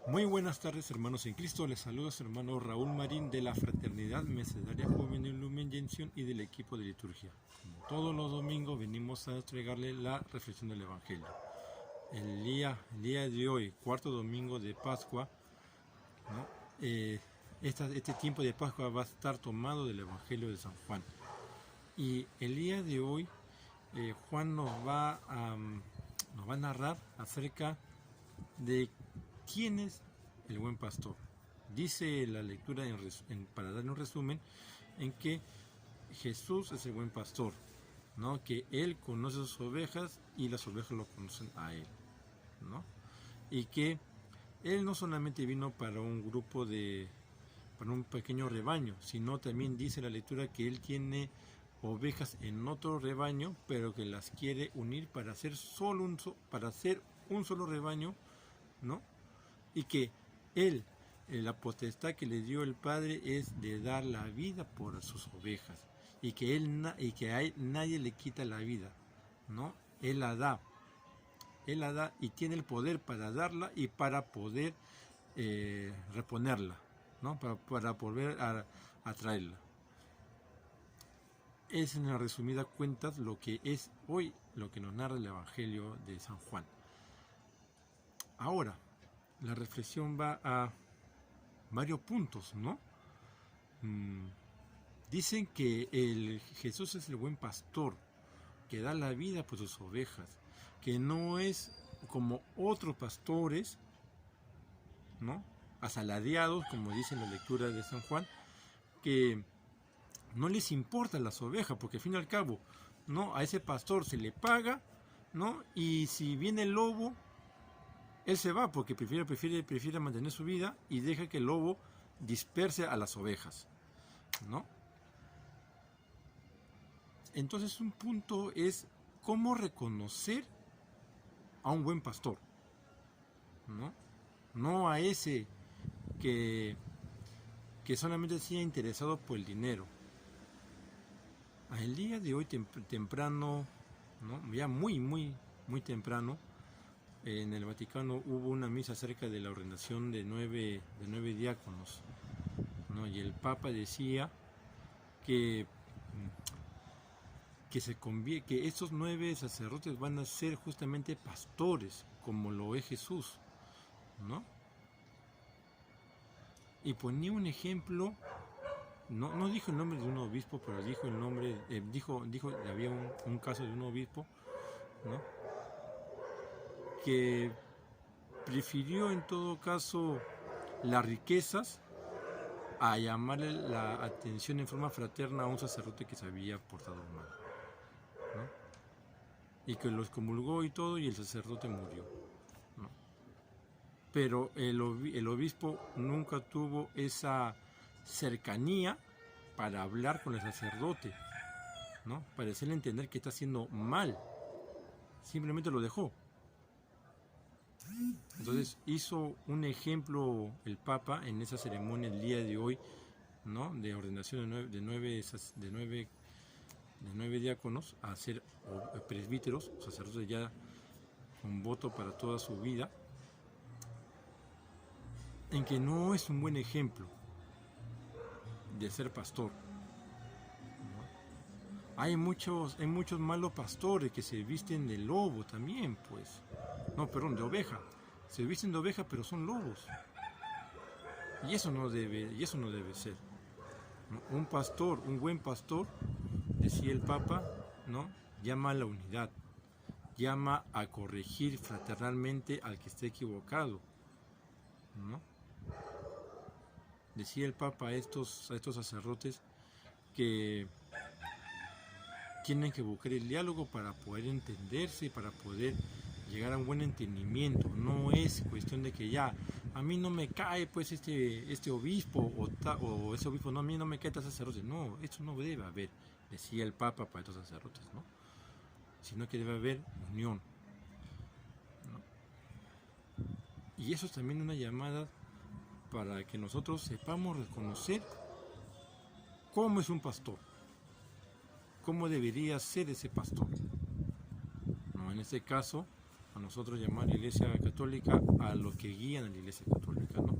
Muy buenas tardes, hermanos en Cristo. Les saluda su hermano Raúl Marín de la Fraternidad Mercedaria Juvenil Lumen Gentium y del equipo de liturgia. Como todos los domingos venimos a entregarle la reflexión del Evangelio. El día de hoy, cuarto domingo de Pascua, ¿no? Este tiempo de Pascua va a estar tomado del Evangelio de San Juan. Y el día de hoy Juan nos va a narrar acerca de quién es el buen pastor. Dice la lectura, para dar un resumen, en que Jesús es el buen pastor, ¿no? Que Él conoce sus ovejas y las ovejas lo conocen a Él, ¿no? Y que Él no solamente vino para para un pequeño rebaño, sino también dice la lectura que Él tiene ovejas en otro rebaño, pero que las quiere unir para hacer un solo rebaño, ¿no? Y que Él, la potestad que le dio el Padre es de dar la vida por sus ovejas, y que a Él nadie le quita la vida, ¿no? Él la da y tiene el poder para darla y para poder reponerla, ¿no? Para volver a traerla. Es en la resumida cuentas lo que es hoy, lo que nos narra el Evangelio de San Juan. Ahora, la reflexión va a varios puntos, ¿no? Dicen que Jesús es el buen pastor, que da la vida por sus ovejas, que no es como otros pastores, ¿no? Asalariados, como dice la lectura de San Juan, que no les importan las ovejas, porque al fin y al cabo, ¿no? A ese pastor se le paga, ¿no? Y si viene el lobo, él se va porque prefiere mantener su vida y deja que el lobo disperse a las ovejas, ¿no? Entonces un punto es cómo reconocer a un buen pastor, ¿no? No a ese que solamente sea interesado por el dinero. El día de hoy temprano, ¿no? Ya muy temprano, en el Vaticano hubo una misa acerca de la ordenación de nueve diáconos, ¿no? Y el Papa decía que que estos 9 sacerdotes van a ser justamente pastores, como lo es Jesús, ¿no? Y ponía un ejemplo, no dijo el nombre de un obispo, pero dijo el nombre, había un caso de un obispo, ¿no? Que prefirió en todo caso las riquezas a llamarle la atención en forma fraterna a un sacerdote que se había portado mal, ¿no? Y que los comulgó y todo, y el sacerdote murió, ¿no? Pero el obispo nunca tuvo esa cercanía para hablar con el sacerdote, ¿no? Para hacerle entender que está haciendo mal. Simplemente lo dejó. Entonces hizo un ejemplo el Papa en esa ceremonia el día de hoy, ¿no? De ordenación de nueve diáconos a ser presbíteros, sacerdotes ya con voto para toda su vida, en que no es un buen ejemplo de ser pastor, ¿no? Hay muchos malos pastores que se visten de lobo también, pues. No, perdón, de oveja. Se visten de oveja, pero son lobos. Y eso no debe ser, ¿no? Un buen pastor, decía el Papa, ¿no? Llama a la unidad, llama a corregir fraternalmente al que esté equivocado, ¿no? Decía el Papa a estos sacerdotes que tienen que buscar el diálogo para poder entenderse, para poder llegar a un buen entendimiento. No es cuestión de que ya a mí no me cae pues este obispo o ese obispo, no, a mí no me cae este sacerdote. No, esto no debe haber, decía el Papa para estos sacerdotes, ¿no? Sino que debe haber unión, ¿no? Y eso es también una llamada para que nosotros sepamos reconocer cómo es un pastor, cómo debería ser ese pastor, ¿no? En este caso, a nosotros llamar Iglesia Católica a lo que guían a la Iglesia Católica, ¿no?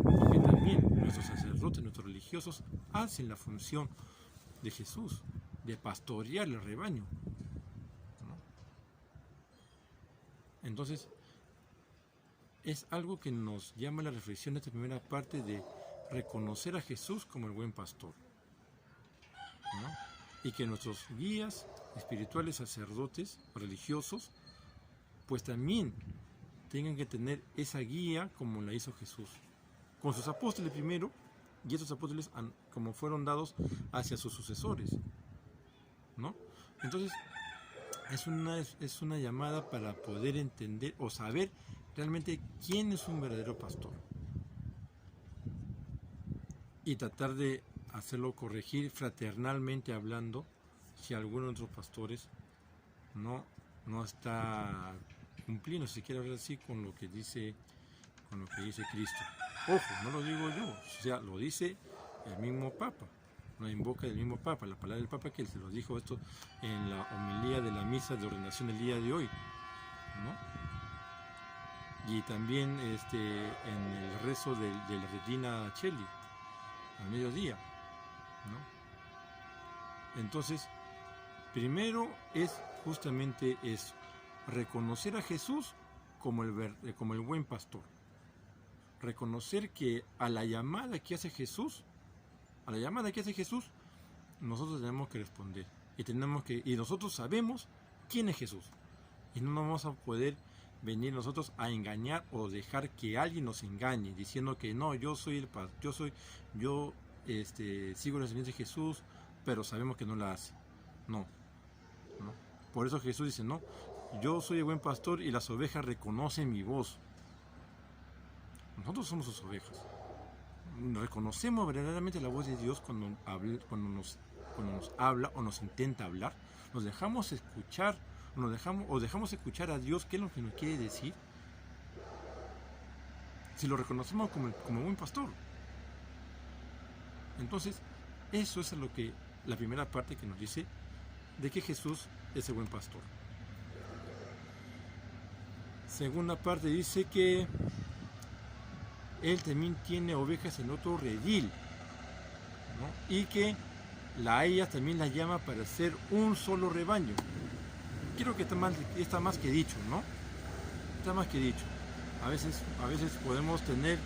Porque también nuestros sacerdotes, nuestros religiosos hacen la función de Jesús, de pastorear el rebaño, ¿no? Entonces, es algo que nos llama a la reflexión de esta primera parte de reconocer a Jesús como el buen pastor, ¿no? Y que nuestros guías espirituales, sacerdotes, religiosos, pues también tengan que tener esa guía como la hizo Jesús, con sus apóstoles primero, y esos apóstoles como fueron dados hacia sus sucesores, ¿no? Entonces, es una llamada para poder entender o saber realmente quién es un verdadero pastor y tratar de hacerlo corregir fraternalmente hablando si alguno de nuestros pastores no está cumpliendo, si quiere hablar así, con lo que dice Cristo. Ojo, no lo digo yo, o sea, lo dice el mismo Papa, no invoca el mismo Papa, la palabra del Papa, que él se lo dijo esto en la homilía de la misa de ordenación del día de hoy, ¿no? Y también en el rezo de la Regina Coeli al mediodía, ¿no? Entonces, primero es justamente eso, reconocer a Jesús como el buen pastor, reconocer que a la llamada que hace Jesús, nosotros tenemos que responder y nosotros sabemos quién es Jesús y no nos vamos a poder venir nosotros a engañar o dejar que alguien nos engañe diciendo que no, yo sigo la enseñanza de Jesús, pero sabemos que no la hace. No. Por eso Jesús dice, no, yo soy el buen pastor y las ovejas reconocen mi voz. Nosotros somos sus ovejas. Reconocemos verdaderamente la voz de Dios cuando nos habla o nos intenta hablar. Nos dejamos escuchar, dejamos escuchar a Dios qué es lo que nos quiere decir. Si lo reconocemos como buen pastor. Entonces, eso es la primera parte que nos dice de que Jesús es el buen pastor. Segunda parte dice que él también tiene ovejas en otro redil, ¿no? Y que ellas también las llama para ser un solo rebaño. Creo que está más que dicho, ¿no? Está más que dicho. A veces podemos tener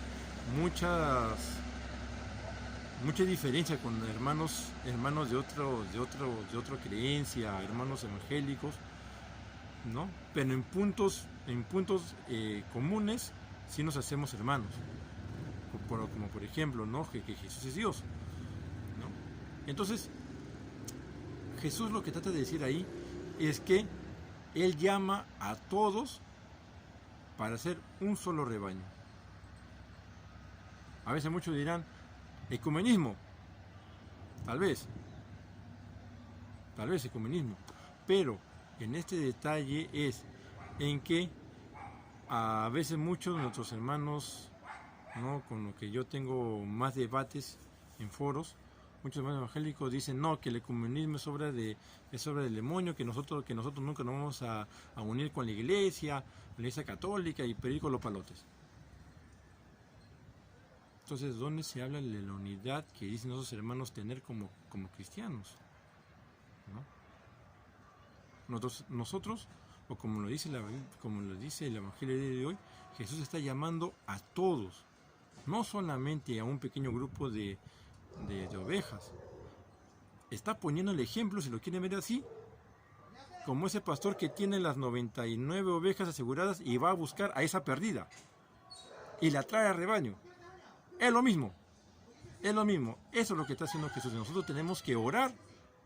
mucha diferencia con hermanos de otra creencia, hermanos evangélicos, ¿no? Pero en puntos comunes sí nos hacemos hermanos, como por ejemplo, ¿no? Que Jesús es Dios, ¿no? Entonces, Jesús lo que trata de decir ahí es que Él llama a todos para ser un solo rebaño. A veces muchos dirán, ecumenismo, tal vez ecumenismo, pero en este detalle es en que a veces muchos de nuestros hermanos, ¿no? Con lo que yo tengo más debates en foros, muchos hermanos evangélicos dicen no, que el ecumenismo es obra del demonio, que nosotros nunca nos vamos a unir con la iglesia católica y pedir con los palotes. Entonces, ¿dónde se habla de la unidad que dicen nuestros hermanos tener como cristianos? ¿No? Nosotros, o como lo dice el Evangelio de hoy, Jesús está llamando a todos, no solamente a un pequeño grupo de ovejas. Está poniendo el ejemplo, si lo quieren ver así, como ese pastor que tiene las 99 ovejas aseguradas y va a buscar a esa perdida y la trae al rebaño. Es lo mismo. Eso es lo que está haciendo Jesús. Nosotros tenemos que orar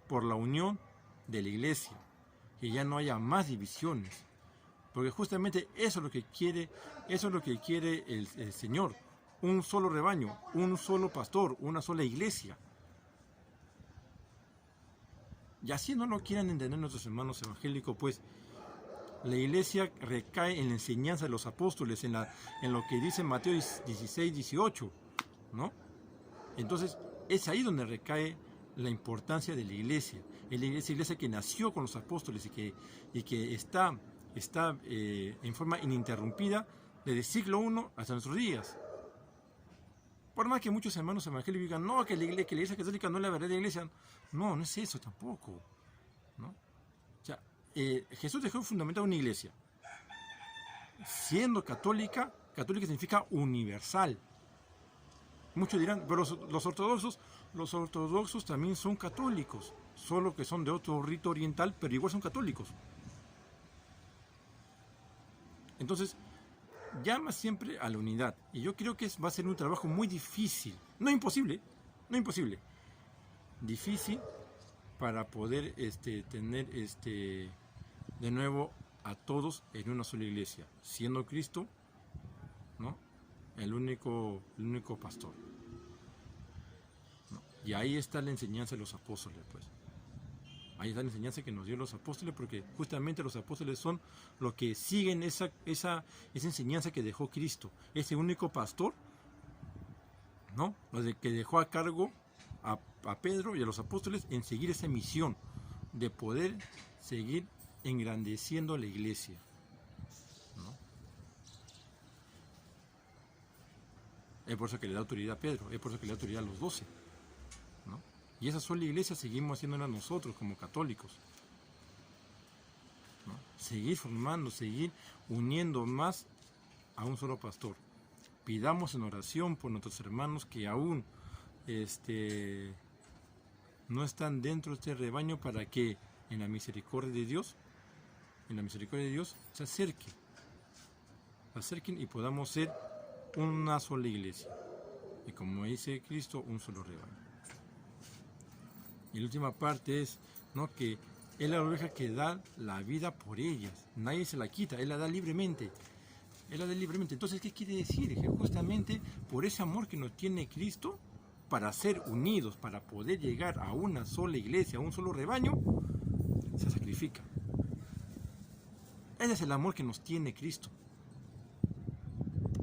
por la unión de la iglesia, que ya no haya más divisiones, porque justamente eso es lo que quiere el Señor, un solo rebaño, un solo pastor, una sola iglesia. Y así no lo quieran entender nuestros hermanos evangélicos, pues la iglesia recae en la enseñanza de los apóstoles, en lo que dice Mateo 16, 18, ¿no? Entonces, es ahí donde recae la importancia de la iglesia. Es la iglesia que nació con los apóstoles y que está está en forma ininterrumpida desde el siglo I hasta nuestros días. Por más que muchos hermanos evangélicos digan, no, que la iglesia católica no es la verdadera iglesia. No, no es eso tampoco, ¿no? O sea, Jesús dejó fundamentada una iglesia. Siendo católica, católica significa universal. Muchos dirán, pero los ortodoxos también son católicos, solo que son de otro rito oriental, pero igual son católicos. Entonces, llama siempre a la unidad. Y yo creo que va a ser un trabajo muy difícil. No imposible, no imposible. Difícil para poder tener de nuevo a todos en una sola iglesia, siendo Cristo, ¿no?, el único pastor, ¿no? Y ahí está la enseñanza de los apóstoles, pues. Ahí está la enseñanza que nos dio los apóstoles, porque justamente los apóstoles son los que siguen esa enseñanza que dejó Cristo, ese único pastor, ¿no?, que dejó a cargo a Pedro y a los apóstoles en seguir esa misión de poder seguir engrandeciendo la iglesia, ¿no? Es por eso que le da autoridad a Pedro, es por eso que le da autoridad a los 12, ¿no? Y esa sola iglesia seguimos haciéndola nosotros como católicos, ¿no? Seguir formando, seguir uniendo más a un solo pastor. Pidamos en oración por nuestros hermanos que aún no están dentro de este rebaño, para que en la misericordia de Dios, se acerquen y podamos ser una sola iglesia. Y como dice Cristo, un solo rebaño. Y la última parte es, ¿no?, que Él es la oveja que da la vida por ellas. Nadie se la quita, Él la da libremente. Él la da libremente. Entonces, ¿qué quiere decir? Que justamente por ese amor que nos tiene Cristo, para ser unidos, para poder llegar a una sola iglesia, a un solo rebaño, se sacrifica. Ese es el amor que nos tiene Cristo.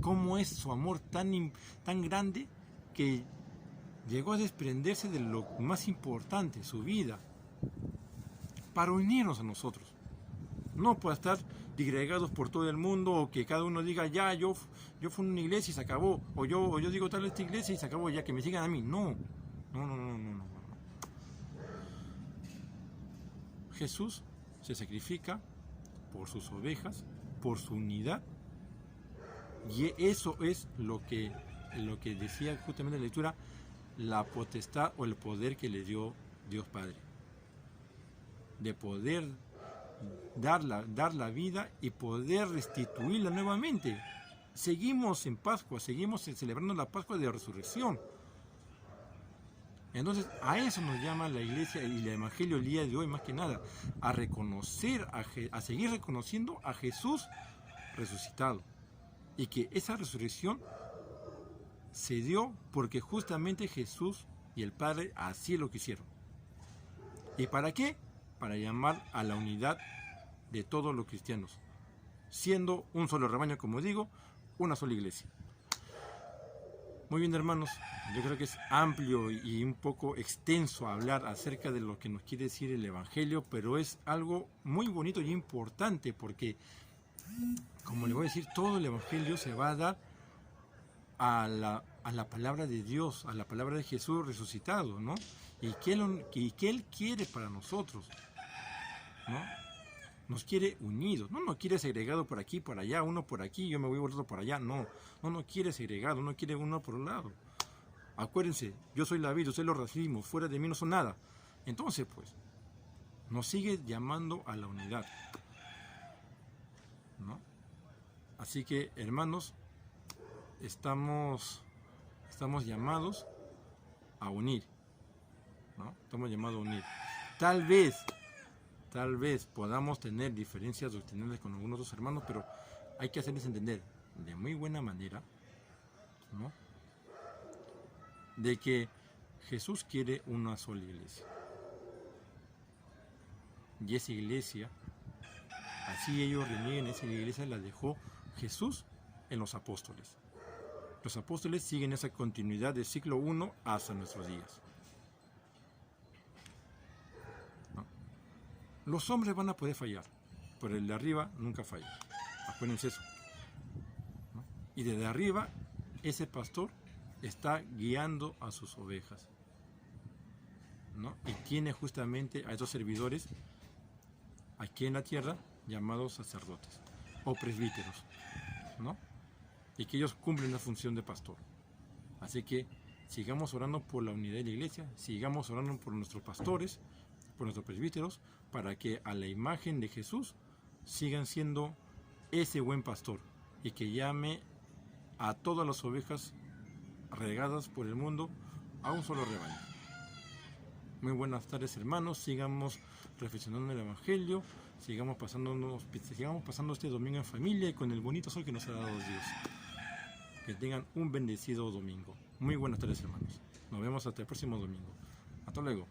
¿Cómo es su amor tan grande que llegó a desprenderse de lo más importante, su vida, para unirnos a nosotros? No para estar digregados por todo el mundo, o que cada uno diga, ya, yo fui a una iglesia y se acabó, o yo digo tal esta iglesia y se acabó, ya que me sigan a mí. No. Jesús se sacrifica por sus ovejas, por su unidad, y eso es lo que decía justamente en la lectura, la potestad o el poder que le dio Dios Padre, de poder dar la vida y poder restituirla nuevamente. Seguimos en Pascua, seguimos celebrando la Pascua de la Resurrección. Entonces, a eso nos llama la iglesia y el evangelio el día de hoy, más que nada, a reconocer, a seguir reconociendo a Jesús resucitado, y que esa resurrección se dio porque justamente Jesús y el Padre así lo quisieron. ¿Y para qué? Para llamar a la unidad de todos los cristianos, siendo un solo rebaño, como digo, una sola iglesia. Muy bien, hermanos, yo creo que es amplio y un poco extenso hablar acerca de lo que nos quiere decir el Evangelio, pero es algo muy bonito y importante, porque, como le voy a decir, todo el Evangelio se va a dar a la palabra de Dios, a la palabra de Jesús resucitado, ¿no? Y que Él quiere para nosotros, ¿no? Nos quiere unidos, no nos quiere segregado por aquí, por allá, uno por aquí, yo me voy otro por allá, no nos quiere segregado, no quiere uno por un lado. Acuérdense, yo soy la vid, ustedes los racimos, fuera de mí no son nada. Entonces, pues, nos sigue llamando a la unidad, ¿no? Así que, hermanos, estamos llamados a unir, ¿no? Estamos llamados a unir. Tal vez podamos tener diferencias doctrinales con algunos otros hermanos, pero hay que hacerles entender de muy buena manera, ¿no?, de que Jesús quiere una sola iglesia. Y esa iglesia, así ellos renieguen, esa iglesia la dejó Jesús en los apóstoles. Los apóstoles siguen esa continuidad del siglo I hasta nuestros días. Los hombres van a poder fallar, pero el de arriba nunca falla. Acuérdense eso, ¿no? Y desde arriba, ese pastor está guiando a sus ovejas, ¿no? Y tiene justamente a esos servidores aquí en la tierra llamados sacerdotes o presbíteros, ¿no? Y que ellos cumplen la función de pastor. Así que sigamos orando por la unidad de la iglesia, sigamos orando por nuestros pastores, por nuestros presbíteros, para que a la imagen de Jesús sigan siendo ese buen pastor y que llame a todas las ovejas regadas por el mundo a un solo rebaño. Muy buenas tardes, hermanos, sigamos reflexionando en el Evangelio, sigamos pasando este domingo en familia y con el bonito sol que nos ha dado Dios. Que tengan un bendecido domingo. Muy buenas tardes, hermanos. Nos vemos hasta el próximo domingo. Hasta luego.